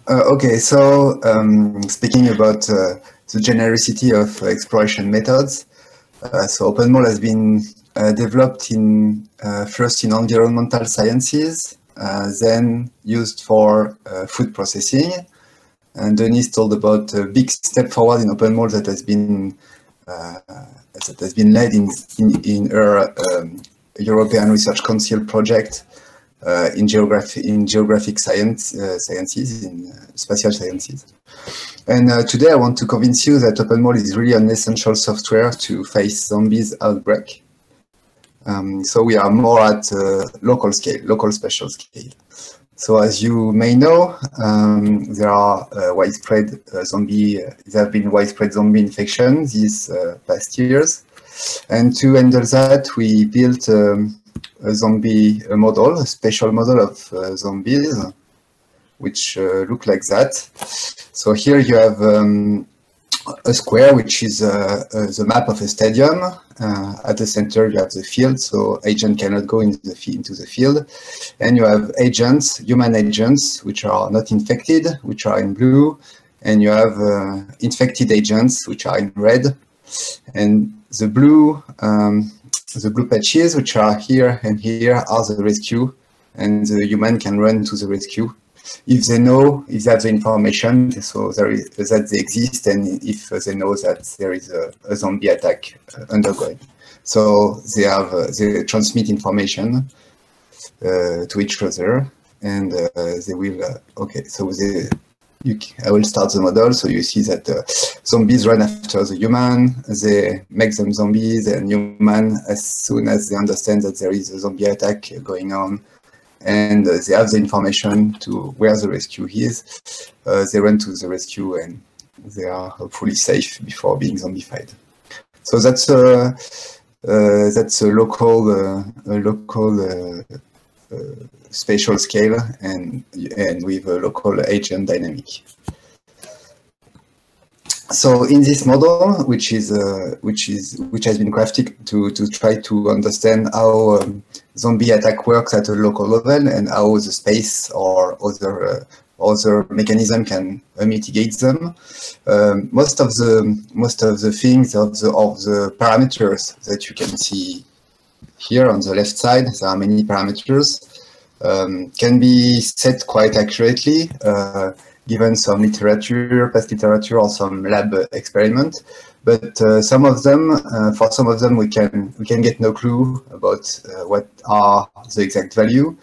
Okay, so speaking about the genericity of exploration methods, so OpenMOL has been developed in first in environmental sciences, then used for food processing. And Denise told about a big step forward in OpenMOL that has been led in her European Research Council project in geographic sciences, in spatial sciences. And today I want to convince you that OpenMOL is really an essential software to face zombies outbreak. So we are more at local scale, local spatial scale. So as you may know, there are there have been widespread zombie infections these past years. And to handle that, we built a special model of zombies, which look like that. So here you have a square, which is the map of a stadium. At the center, you have the field, so agent cannot go into the field. And you have agents, human agents, which are not infected, which are in blue. And you have infected agents, which are in red. And the blue patches, which are here and here, are the rescue. And the human can run to the rescue if they have the information, so that they exist, and if they know that there is a zombie attack undergoing. So they transmit information to each other, and they will. Okay, so I will start the model. So you see that zombies run after the human. They make them zombies, and human, as soon as they understand that there is a zombie attack going on, and they have the information to where the rescue is, they run to the rescue, and they are hopefully safe before being zombified. So that's a local spatial scale, and with a local agent dynamic. So in this model, which has been crafted to try to understand how zombie attack works at a local level, and how the space or other mechanism can mitigate them. Most of the things of the parameters that you can see here on the left side, there are many parameters, can be set quite accurately, given some past literature, or some lab experiment. But some of them, for some of them, we can get no clue about what are the exact value,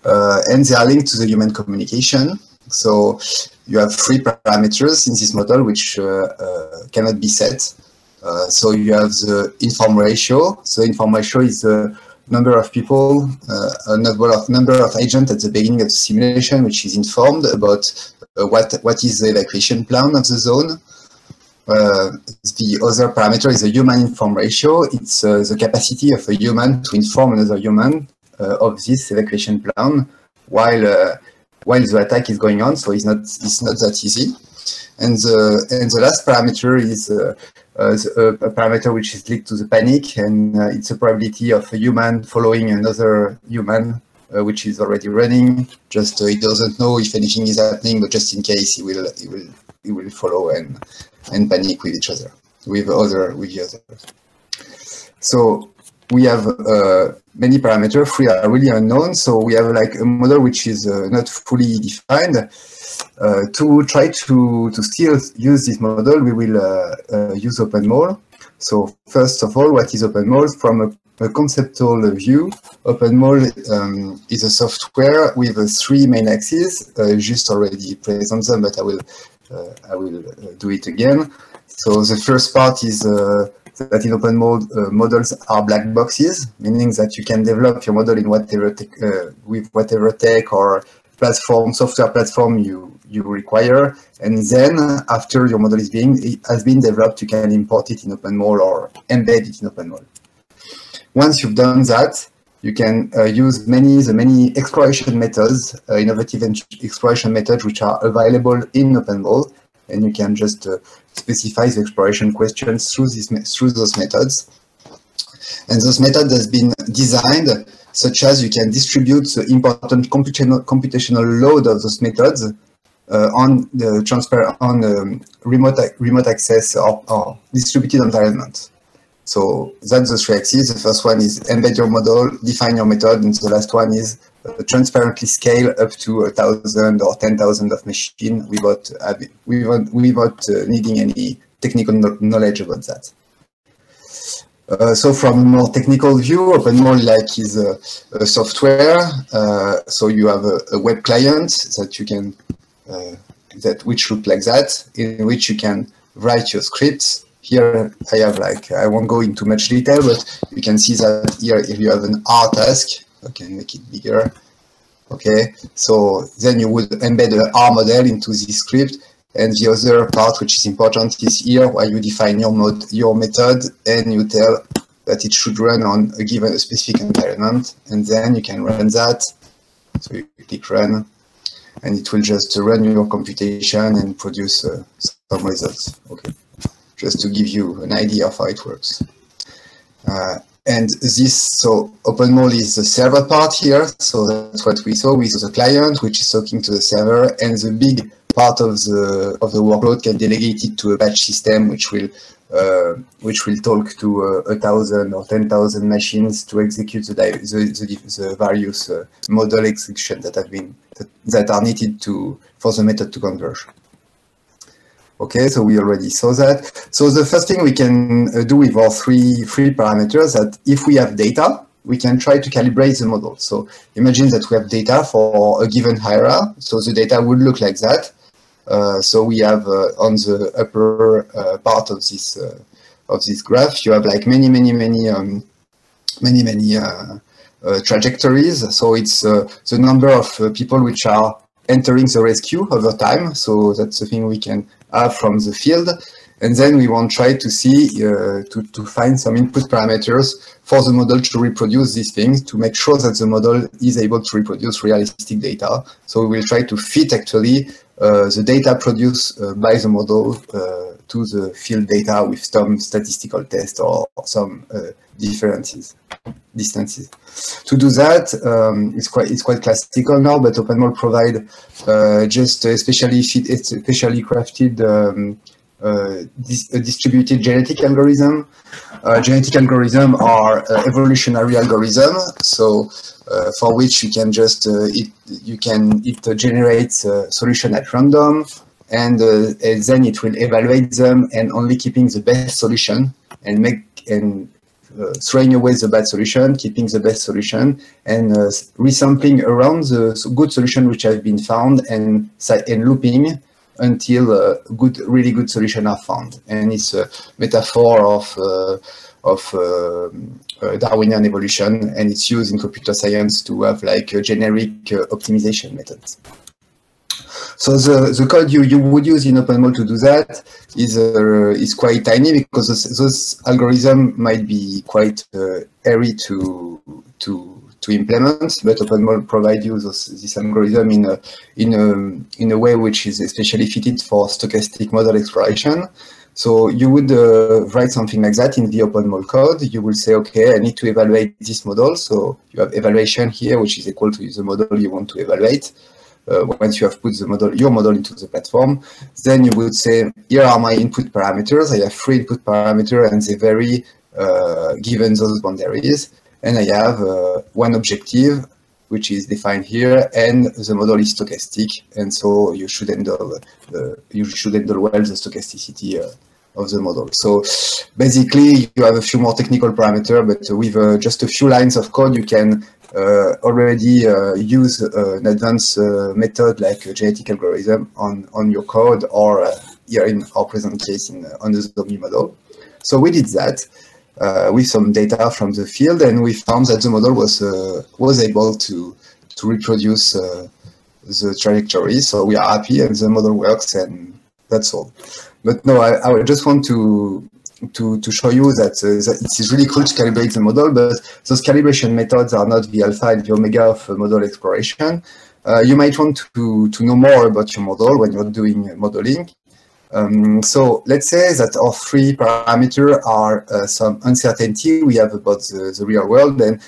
and they are linked to the human communication. So you have 3 parameters in this model which cannot be set. So you have the inform ratio. So inform ratio is the number of people, number of agents at the beginning of the simulation, which is informed about what is the evacuation plan of the zone. The other parameter is the human inform ratio. It's the capacity of a human to inform another human of this evacuation plan while the attack is going on. So it's not that easy. And the last parameter is a parameter which is linked to the panic, and it's a probability of a human following another human which is already running. Just he doesn't know if anything is happening, but just in case he will follow and panic with each other, with the others. So we have many parameters. 3 are really unknown. So we have like a model which is not fully defined. To try to still use this model, we will use OpenMOL. So first of all, what is OpenMOL? From a conceptual view, OpenMOL is a software with 3 main axes. Just already present them, but I will do it again. So the first part is that in OpenMOL, models are black boxes, meaning that you can develop your model in with whatever tech or software platform you require, and then after your model has been developed, you can import it in OpenMOL or embed it in OpenMOL. Once you've done that, you can use the many exploration methods, innovative exploration methods, which are available in OpenMOL, and you can just specify the exploration questions through those methods. And those methods has been designed such as you can distribute the important computational load of those methods on the remote access or distributed environment. So that's the three axes. The first one is embed your model, define your method, and the last one is transparently scale up to 1,000 or 10,000 of machine without needing any technical knowledge about that. So from a more technical view, OpenMOL is a software. So you have a web client that you can which look like that, in which you can write your scripts. Here I have I won't go into much detail, but you can see that here if you have an R task, I can make it bigger. Okay, so then you would embed an R model into this script. And the other part which is important is here where you define your method and you tell that it should run on a specific environment, and then you can run that. So you click run, and it will just run your computation and produce some results. Okay, just to give you an idea of how it works. And so OpenMOL is the server part here. So that's what we saw. We saw the client, which is talking to the server, and the big part of the workload can delegate it to a batch system, which will talk to 1,000 or 10,000 machines to execute the various model executions that are needed for the method to converge. Okay, so we already saw that. So the first thing we can do with our three parameters that if we have data, we can try to calibrate the model. So imagine that we have data for a given area. So the data would look like that. So we have on the upper part of this graph, you have many trajectories. So it's the number of people which are entering the rescue over time. So that's the thing we can have from the field. And then we want to try to see, to find some input parameters for the model to reproduce these things, to make sure that the model is able to reproduce realistic data. So we will try to fit actually the data produced by the model to the field data with some statistical test or some distances. To do that, it's quite classical now, but OpenMOL provide just especially crafted a distributed genetic algorithm. Genetic algorithm are evolutionary algorithm. So for which you can just it generates a solution at random, and then it will evaluate them and only keeping the best solution and throwing away the bad solution, keeping the best solution, and resampling around the good solution which have been found and looping until really good solution are found. And it's a metaphor of Darwinian evolution, and it's used in computer science to have generic optimization methods. So the code you would use in OpenMOL to do that is quite tiny, because those algorithms might be quite hairy to implement, but OpenMOL provides you this algorithm in a way which is especially fitted for stochastic model exploration. So you would write something like that in the OpenMOL code. You will say, okay, I need to evaluate this model. So you have evaluation here, which is equal to the model you want to evaluate. Once you have put your model into the platform, then you would say, here are my input parameters. I have 3 input parameters, and they vary given those boundaries. And I have one objective, which is defined here, and the model is stochastic, and so you should handle well the stochasticity of the model. So basically, you have a few more technical parameters, but with just a few lines of code, you can already use an advanced method like a genetic algorithm on your code, or here in our present case on the Zombie model. So we did that. With some data from the field, and we found that the model was able to reproduce the trajectory. So we are happy, and the model works, and that's all. But no, I just want to show you that it is really cool to calibrate the model, but those calibration methods are not the alpha and the omega of model exploration. You might want to know more about your model when you're doing modeling. So let's say that our 3 parameters are some uncertainty we have about the real world, and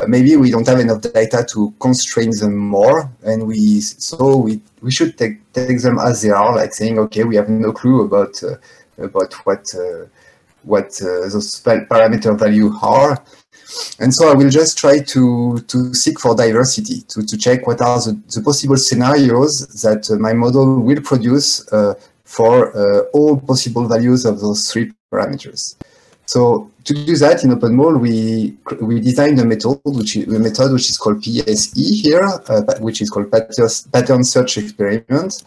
maybe we don't have enough data to constrain them more, and we should take them as they are, like saying, okay, we have no clue about what those parameter value are. And so I will just try to seek for diversity, to check what are the possible scenarios that my model will produce for all possible values of those three parameters. So to do that in OpenMOL, we designed a method which is called PSE here, which is called Pattern Search Experiment.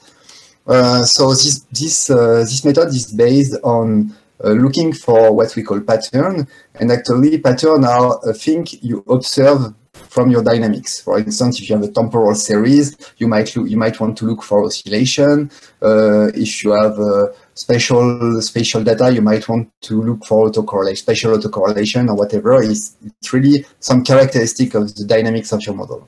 So this method is based on looking for what we call pattern, and actually pattern are a thing you observe from your dynamics. For instance, if you have a temporal series, you might want to look for oscillation. If you have spatial data, you might want to look for spatial autocorrelation or whatever. It's really some characteristic of the dynamics of your model.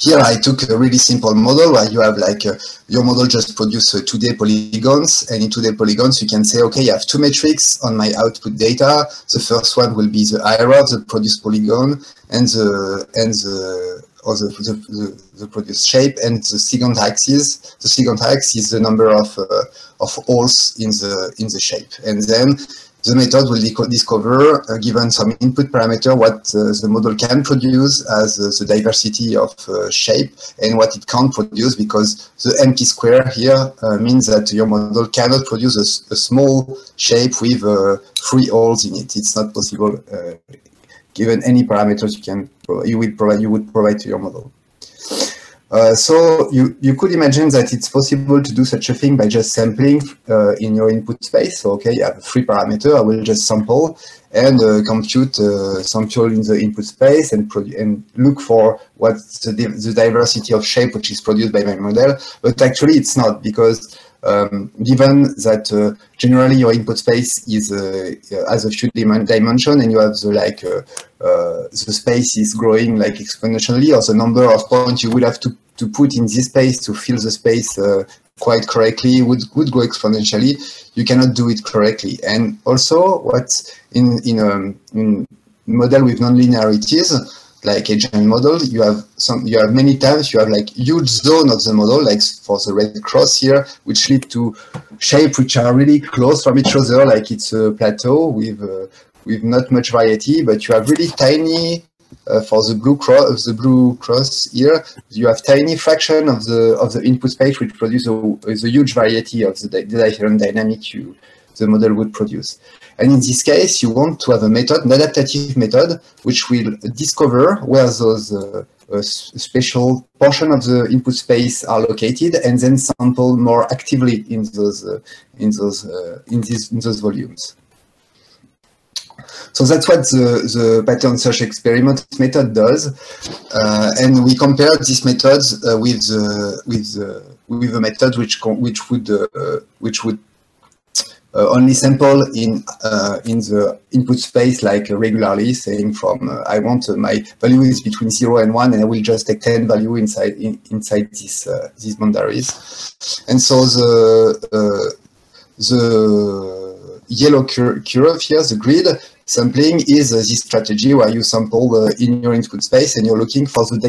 Here I took a really simple model where you have like your model just produces 2D polygons, and in 2D polygons you can say, okay, I have two metrics on my output data. The first one will be the area of the produced polygon and the produced shape, and the second axis. The second axis is the number of holes in the shape, and then the method will discover, given some input parameter, what the model can produce as the diversity of shape and what it can't produce, because the empty square here means that your model cannot produce a small shape with 3 holes in it. It's not possible given any parameters you would provide to your model. So you could imagine that it's possible to do such a thing by just sampling in your input space. So okay, you have 3 parameters. I will just sample and compute sample in the input space and look for what's the diversity of shape which is produced by my model. But actually, it's not, because given that generally your input space is has a few dimension, and you have the space is growing like exponentially, or the number of points you would have to put in this space to fill the space quite correctly would go exponentially. You cannot do it correctly. And also, what's in model with nonlinearities, like agent model, you have many times you have like huge zone of the model, like for the red cross here, which lead to shapes which are really close from each other, like it's a plateau with not much variety, but you have really tiny for the blue cross here, you have tiny fraction of the input space which produce a huge variety of the different dynamic the model would produce. And in this case, you want to have a method, an adaptative method, which will discover where those special portion of the input space are located, and then sample more actively in those volumes. So that's what the pattern search experiment method does, and we compared these methods with a method which would only sample in the input space like regularly, saying from I want my value is between 0 and 1, and I will just take 10 value inside these boundaries. And so the yellow curve here, the grid sampling, is this strategy where you sample in your input space and you're looking for and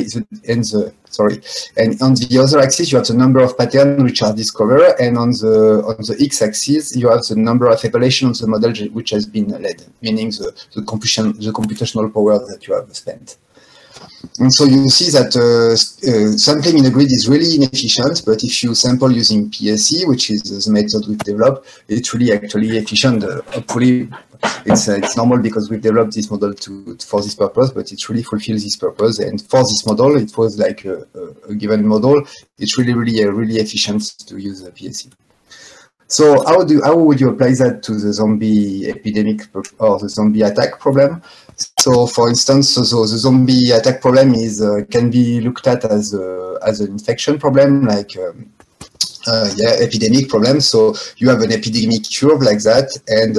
on the other axis you have the number of patterns which are discovered, and on the x-axis you have the number of evaluations of the model which has been led, meaning the computational power that you have spent. And so you see that sampling in a grid is really inefficient, but if you sample using PSE, which is the method we've developed, it's really actually efficient. Hopefully, it's normal because we've developed this model for this purpose, but it really fulfills this purpose. And for this model, it was like a given model. It's really efficient to use PSE. So how would you apply that to the zombie epidemic or the zombie attack problem? So, for instance, the zombie attack problem can be looked at as an infection problem, like epidemic problem. So you have an epidemic curve like that, and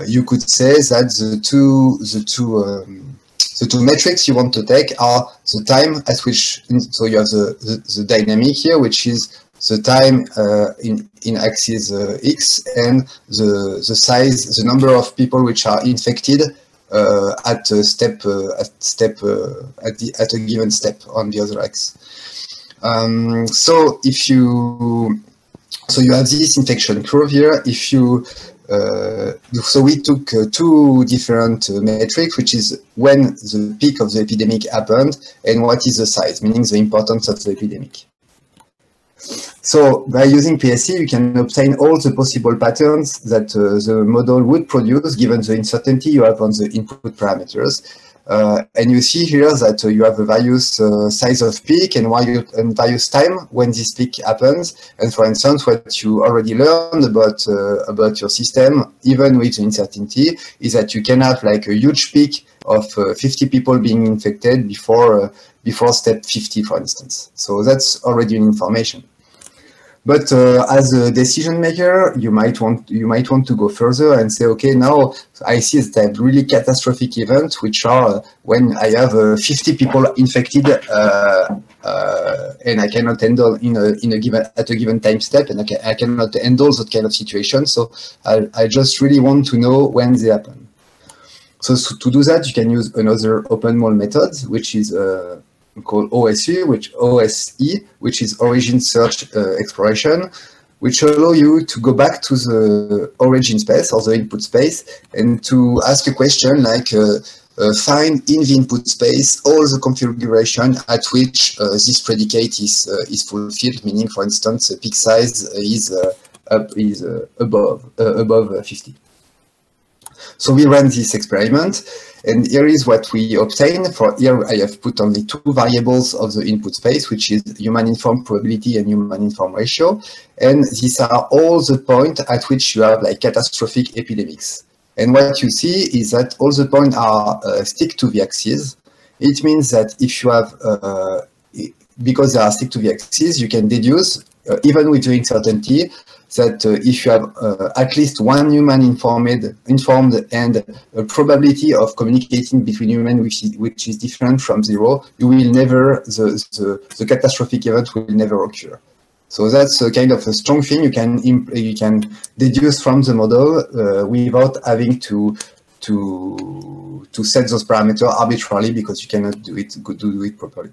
you could say that the two metrics you want to take are the time at which. So you have the dynamic here, which is the time in axis x, and the size, the number of people which are infected at a given step on the other X. So you have this infection curve here. If you so we took two different metrics, which is when the peak of the epidemic happened and what is the size, meaning the importance of the epidemic. So by using PSE, you can obtain all the possible patterns that the model would produce given the uncertainty you have on the input parameters. And you see here that you have a various size of peak and various time when this peak happens. And for instance, what you already learned about your system, even with the uncertainty, is that you can have like a huge peak of 50 people being infected before step 50, for instance. So that's already an information. But as a decision maker, you might want to go further and say, okay, now I see that I have really catastrophic events, which are when I have 50 people infected, and I cannot handle at a given time step, and I cannot handle that kind of situation. So I just really want to know when they happen. So to do that, you can use another OpenMOL method, which is called OSE, which is Origin Search Exploration, which allow you to go back to the origin space or the input space and to ask a question like find in the input space all the configuration at which this predicate is fulfilled, meaning, for instance, the peak size is above 50. So we ran this experiment, and here is what we obtained. For here, I have put only two variables of the input space, which is human informed probability and human informed ratio. And these are all the points at which you have like catastrophic epidemics. And what you see is that all the points are stick to the axis. It means that if you have, because they are stick to the axis, you can deduce, even with the uncertainty, that if you have at least one human informed and a probability of communicating between humans which is different from 0, you will never, the catastrophic event will never occur. So that's a kind of a strong thing you can deduce from the model without having to set those parameters arbitrarily, because you cannot do it properly.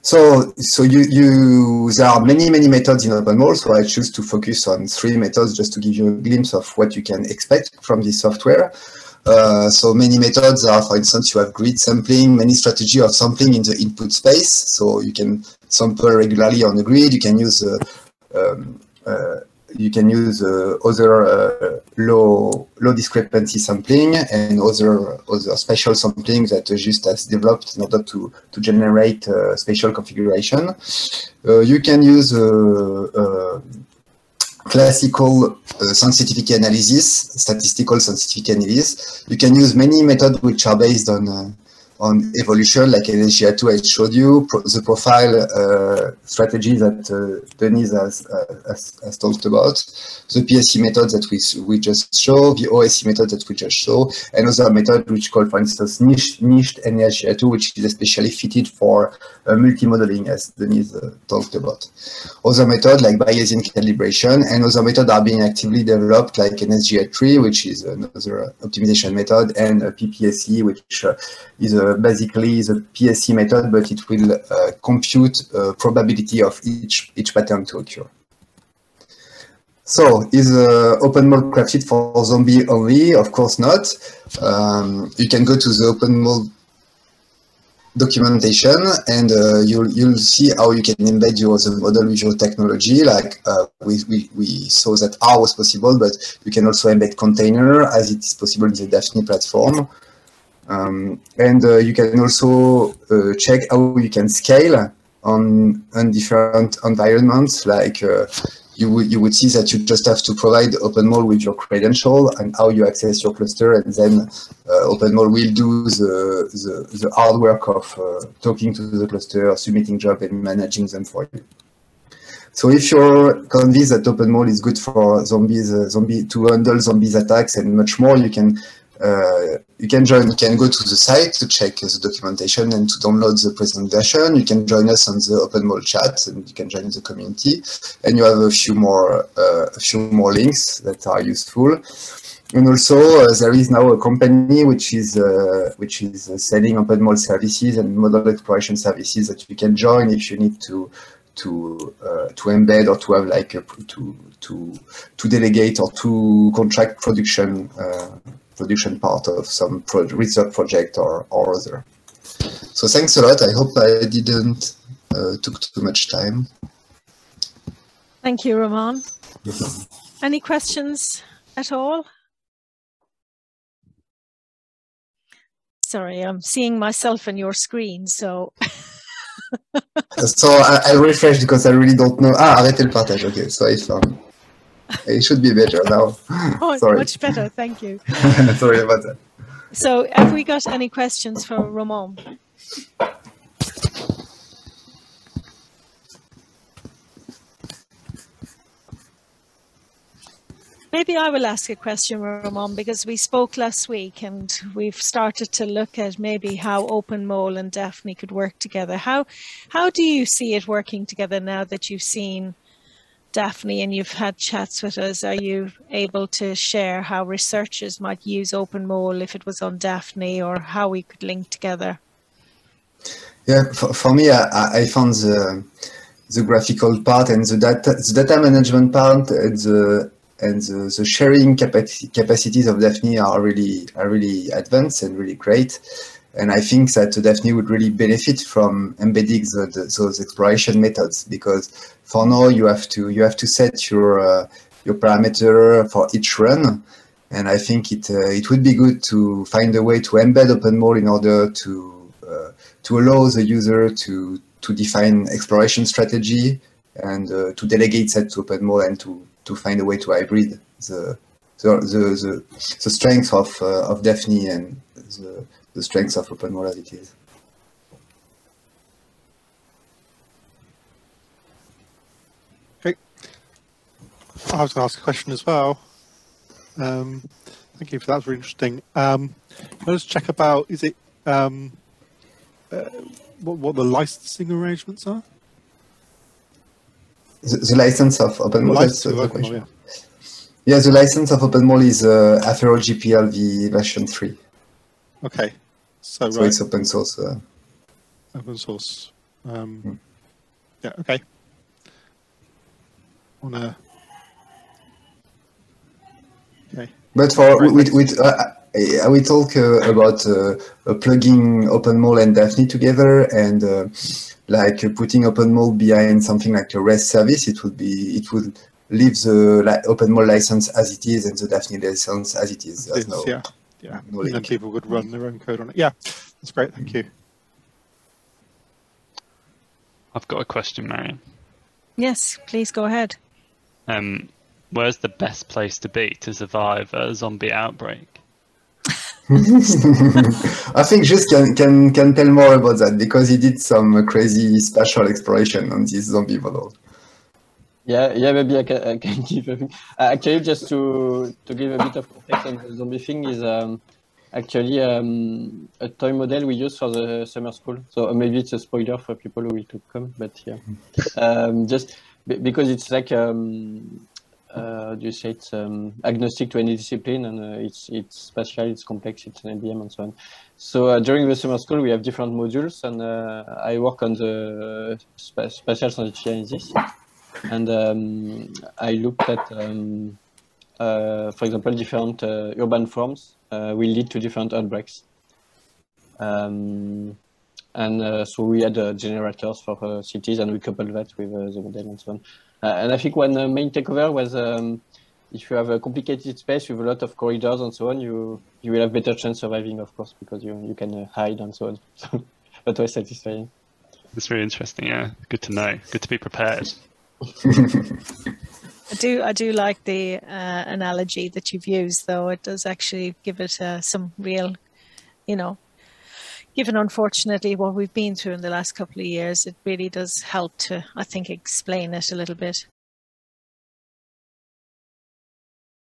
So there are many methods in OpenMOL, so I choose to focus on 3 methods just to give you a glimpse of what you can expect from this software. So many methods are, for instance, you have grid sampling, many strategy of sampling in the input space. So you can sample regularly on the grid. You can use other low discrepancy sampling and other spatial sampling that Just has developed in order to generate spatial configuration. You can use classical sensitivity analysis, statistical sensitivity analysis. You can use many methods which are based on evolution, like NSGA2 I showed you, the profile strategy that Denise has talked about, the PSE method that we just showed, the OSE method that we just showed, and other method which called, for instance, niched NSGA2, which is especially fitted for multi-modeling, as Denise talked about. Other methods like Bayesian calibration, and other methods are being actively developed, like NSGA3, which is another optimization method, and PPSE, which is basically the PSE method, but it will compute probability of each pattern to occur. So, is OpenMOL crafted for zombie only? Of course not. You can go to the OpenMOL documentation, and you'll see how you can embed the model with your technology. Like we saw that R was possible, but you can also embed container, as it is possible in the Daphne platform. And you can also check how you can scale on different environments. Like you would see that you just have to provide OpenMOL with your credential and how you access your cluster, and then OpenMOL will do the hard work of talking to the cluster, submitting jobs, and managing them for you. So if you're convinced that OpenMOL is good for to handle zombies attacks and much more, you can go to the site to check the documentation and to download the present version. You can join us on the OpenMOL chat, and you can join the community. And you have a few more links that are useful. And also, there is now a company which is selling OpenMOL services and model exploration services that you can join if you need to embed or to have like to delegate or to contract production part of some research project or other. So thanks a lot. I hope I didn't took too much time. Thank you, Roman. Any questions at all? Sorry, I'm seeing myself on your screen, so. So I refreshed because I really don't know. Arrêtez le partage. Okay, so I found. It should be better now. Oh, sorry. Much better, thank you. Sorry about that. So have we got any questions for Roman? Maybe I will ask a question, Roman, because we spoke last week and we've started to look at maybe how OpenMOL and Daphne could work together. How do you see it working together now that you've seen Daphne and you've had chats with us? Are you able to share how researchers might use OpenMOL if it was on Daphne, or how we could link together? Yeah, for me, I found the graphical part and the data management part and the sharing capacities of Daphne are really advanced and really great. And I think that Daphne would really benefit from embedding those exploration methods, because for now you have to set your parameter for each run. And I think it would be good to find a way to embed OpenMOL in order to allow the user to define exploration strategy and to delegate that to OpenMOL and to find a way to hybrid the strength of Daphne and the strengths of OpenMOL as it is. Okay, I was going to ask a question as well. Thank you for that. That was really interesting. I'll just check about, is it what the licensing arrangements are? The license of OpenMOL, that's the question. Yeah. Yeah, the license of OpenMOL is Affero GPL version 3. Okay, so right. It's open source. Open source. Yeah, okay. Okay. But for we talk about plugging OpenMOL and Daphne together, and like putting OpenMOL behind something like a REST service. It would leave the OpenMOL license as it is and the Daphne license as it is. Yeah. No and then people could run their own code on it. Yeah, that's great. Thank you. I've got a question, Marion. Yes, please go ahead. Where's the best place to be to survive a zombie outbreak? I think Just can tell more about that, because he did some crazy spatial exploration on this zombie model. Yeah, maybe I can give a bit. Actually, just to give a bit of context on the zombie thing, is actually a toy model we use for the summer school. So maybe it's a spoiler for people who will come, but yeah, just because it's like do you say it's agnostic to any discipline, and it's spatial, it's complex, it's an IBM and so on. So during the summer school we have different modules, and I work on the spatial sensitivity analysis, and I looked at for example different urban forms will lead to different outbreaks, and so we had generators for cities, and we coupled that with the model and so on. And I think one main takeover was if you have a complicated space with a lot of corridors and so on, you will have better chance surviving, of course, because you can hide and so on. So that was satisfying. That's really interesting. Yeah, good to know. Good to be prepared. I do like the analogy that you've used, though. It does actually give it some real, given unfortunately what we've been through in the last couple of years, it really does help to, I think, explain it a little bit.